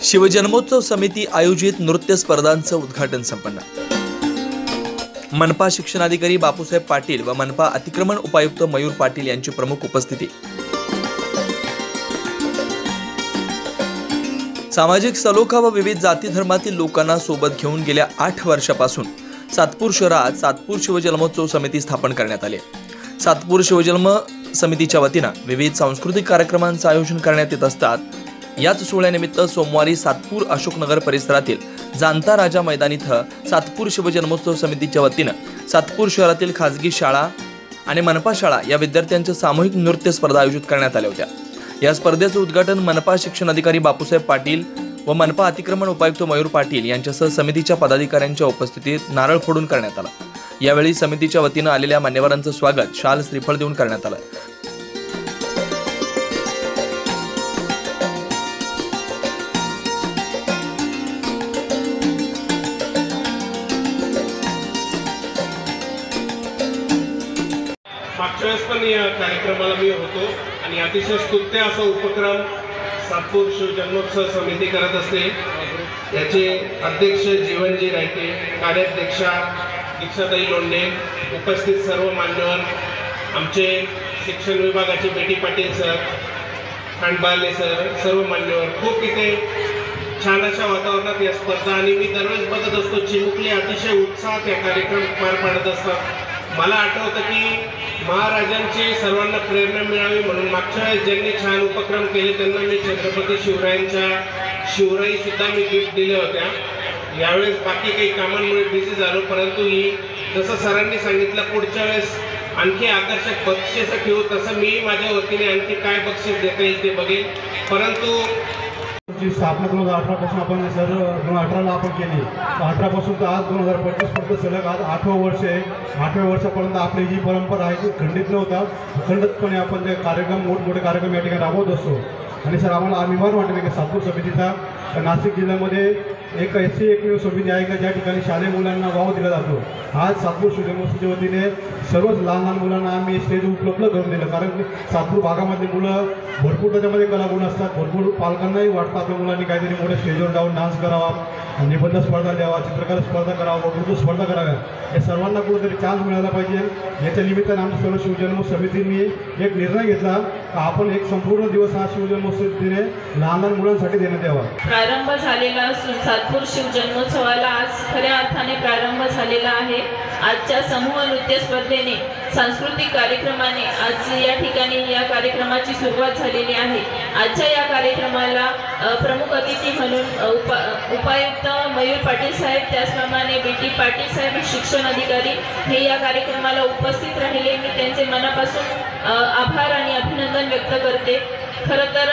शिवजन्मोत्सव समिती आयोजित नृत्य स्पर्धांचं उद्घाटन संपन्न। मनपा शिक्षणाधिकारी बापूसाहेब पाटील व मनपा अतिक्रमण उपायुक्त मयूर पाटील यांची प्रमुख उपस्थिती। सामाजिक सलोखा व विविध जाती धर्मातील लोकांना सोबत घेऊन गेल्या 8 वर्षापासून सातपूर शहरात सातपूर शिवजन्मोत्सव समिती स्थापन करण्यात आली। सातपूर शिवजन्म समितीच्या वतीने विविध सांस्कृतिक कार्यक्रमांचे आयोजन करण्यात येत असतात। याच सोहळ्यानिमित्त सोमवारी सातपूर अशोकनगर परिसरातील जाणता राजा मैदान इथं सातपूर शिवजन्मोत्सव समितीच्या वतीने सातपूर शहरातील खाजगी शाळा आणि मनपा शाळा या विद्यार्थ्यांच्या सामूहिक नृत्य स्पर्धा आयोजित करण्यात आल्या होत्या। या स्पर्धेचे उद्घाटन मनपा शिक्षणाधिकारी बापूसाहेब पाटील व मनपा अतिक्रमण उपायुक्त मयूर पाटील यांच्यासह समितीच्या पदाधिकाऱ्यांच्या उपस्थितीत नारळ फोडून करण्यात आला। यावेळी समितीच्या वतीने आलेल्या मान्यवरांचे स्वागत शाल श्रीफळ देऊन करण्यात आले। मागच्या वेळेस पण या कार्यक्रमाला मी होतो आणि अतिशय स्तुत्य असा उपक्रम सातपूर शिवजन्मोत्सव समिती करत असते। याचे अध्यक्ष जीवनजी रायते, कार्याध्यक्षा दीक्षाताई लोंढे, उपस्थित सर्व मान्यवर, आमचे शिक्षण विभागाचे बेटी पाटील सर, खांडबाले सर, सर्व मान्यवर, खूप इथे छान अशा वातावरणात या स्पर्धा आणि मी दरवेळेस बघत असतो चिमुकले अतिशय उत्साहात या कार्यक्रम पार पाडत असतात। मला आठवतं की महाराजांची सर्वांना प्रेरणा मिळावी म्हणून मागच्या वेळेस ज्यांनी छान उपक्रम केले त्यांना मी छत्रपती शिवरायांच्या शिवराई सुद्धा मी गिफ्ट दिल्या होत्या। यावेळेस बाकी काही कामांमुळे बिझी झालो, परंतु ही जसं सरांनी सांगितलं पुढच्या वेळेस आणखी आकर्षक बक्षीस ठेवू, तसं मी माझ्या वतीने आणखी काय बक्षीस देता येईल ते बघेन। परंतु जी स्थापना 2018 पासून आपण सर 2018ला आपण केली, 18 पासून तर आज 2025 पर्यंत सलग आज 8वं वर्ष आहे। 8व्या वर्षापर्यंत आपली जी परंपरा आहे ती खंडित नव्हता, अखंडितपणे आपण ते कार्यक्रम मोठमोठे कार्यक्रम या ठिकाणी राबवत असतो। आणि सर आम्हाला अभिमान वाटतो की सातपूर समितीचा नाशिक जिल्ह्यामध्ये एक अशी एकमेव समिती आहे का ज्या ठिकाणी शालेय मुलांना वाव दिला जातो। आज सातपूर शिवजन्मोत्सवच्या वतीने सर्वच लहान लहान मुलांना आम्ही स्टेज उपलब्ध करून दिलं, कारण की सातपूर भागामधली मुलं भरपूर त्याच्यामध्ये कलागुण असतात। भरपूर पालकांनाही वाटतं आपल्या मुलांनी काहीतरी मोठ्या स्टेजवर जाऊन डान्स करावा, निबंध स्पर्धा द्यावा, चित्रकला स्पर्धा करावा, वक्तृत्व स्पर्धा कराव्या, या सर्वांना कुठेतरी चान्स मिळाला पाहिजे। याच्या निमित्ताने आमच्या सर्व शिवजन्म समितीने एक निर्णय घेतला की आपण एक संपूर्ण दिवस हा शिवजन्मोत्सवतीने लहान लहान मुलांसाठी देण्यात यावा। प्रारंभ झालेला सातपूर शिवजन्मोत्सवाला आज खऱ्या अर्थाने प्रारंभ झालेला आहे। आजच्या समूह नृत्य स्पर्धेने सांस्कृतिक कार्यक्रमाने आज या ठिकाणी या कार्यक्रमाची सुरुवात झालेली आहे। आजच्या या कार्यक्रमाला प्रमुख अतिथी म्हणून उपायुक्त मयूर पाटील साहेब, त्याचप्रमाणे बेटी पाटील साहेब शिक्षण अधिकारी हे या कार्यक्रमाला उपस्थित राहिले। मी त्यांचे मनापासून आभार आणि अभिनंदन व्यक्त करते। खरं तर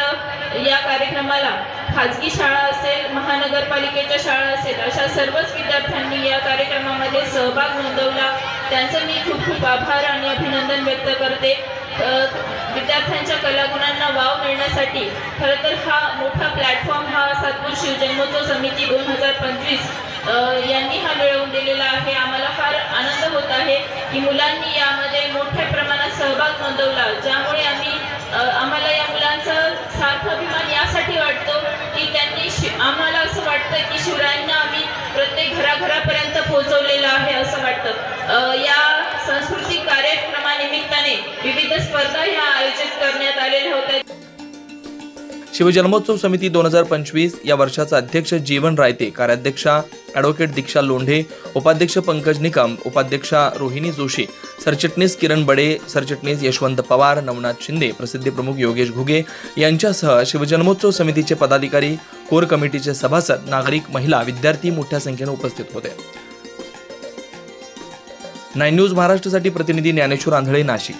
या कार्यक्रमाला खाजगी शाळा असेल, महानगरपालिकेच्या शाळा असेल, अशा सर्वच विद्यार्थ्यांनी या कार्यक्रमामध्ये सहभाग नोंदवला, त्यांचं मी खूप खूप आभार आणि अभिनंदन व्यक्त करते। विद्यार्थ्यांच्या कलागुणांना वाव मिळण्यासाठी खरं तर हा मोठा प्लॅटफॉर्म हा सातपूर शिवजन्मोत्सव समिती 2025 यांनी हा मिळवून दिलेला आहे। आम्हाला फार आनंद होत आहे की मुलांनी यामध्ये मोठ्या प्रमाणात सहभाग नोंदवला, ज्यामुळे आम्हाला या मुलांचा सार्थ अभिमान यासाठी वाटतो की त्यांनी आम्हाला असं वाटतं की शिवरायांना आम्ही प्रत्येक घराघरापर्यंत पोहोचवलेलं आहे असं वाटतं। या सांस्कृतिक कार्यक्रमानिमित्ताने विविध स्पर्धा ह्या आयोजित करण्यात आलेल्या होत्या। शिवजन्मोत्सव समिती 2025 या वर्षाचा अध्यक्ष जीवन रायते, कार्याध्यक्षा ॲडव्होकेट दीक्षा लोंढे, उपाध्यक्ष पंकज निकम, उपाध्यक्षा रोहिणी जोशी, सरचिटणीस किरण बडे, सरचिटणीस यशवंत पवार, नवनाथ शिंदे, प्रसिद्धी प्रमुख योगेश घुगे यांच्यासह शिवजन्मोत्सव समितीचे पदाधिकारी, कोर कमिटीचे सभासद, नागरिक, महिला, विद्यार्थी मोठ्या संख्येने उपस्थित होते। 9 न्यूज महाराष्ट्रासाठी प्रतिनिधी ज्ञानेश्वर आंधळे, नाशिक।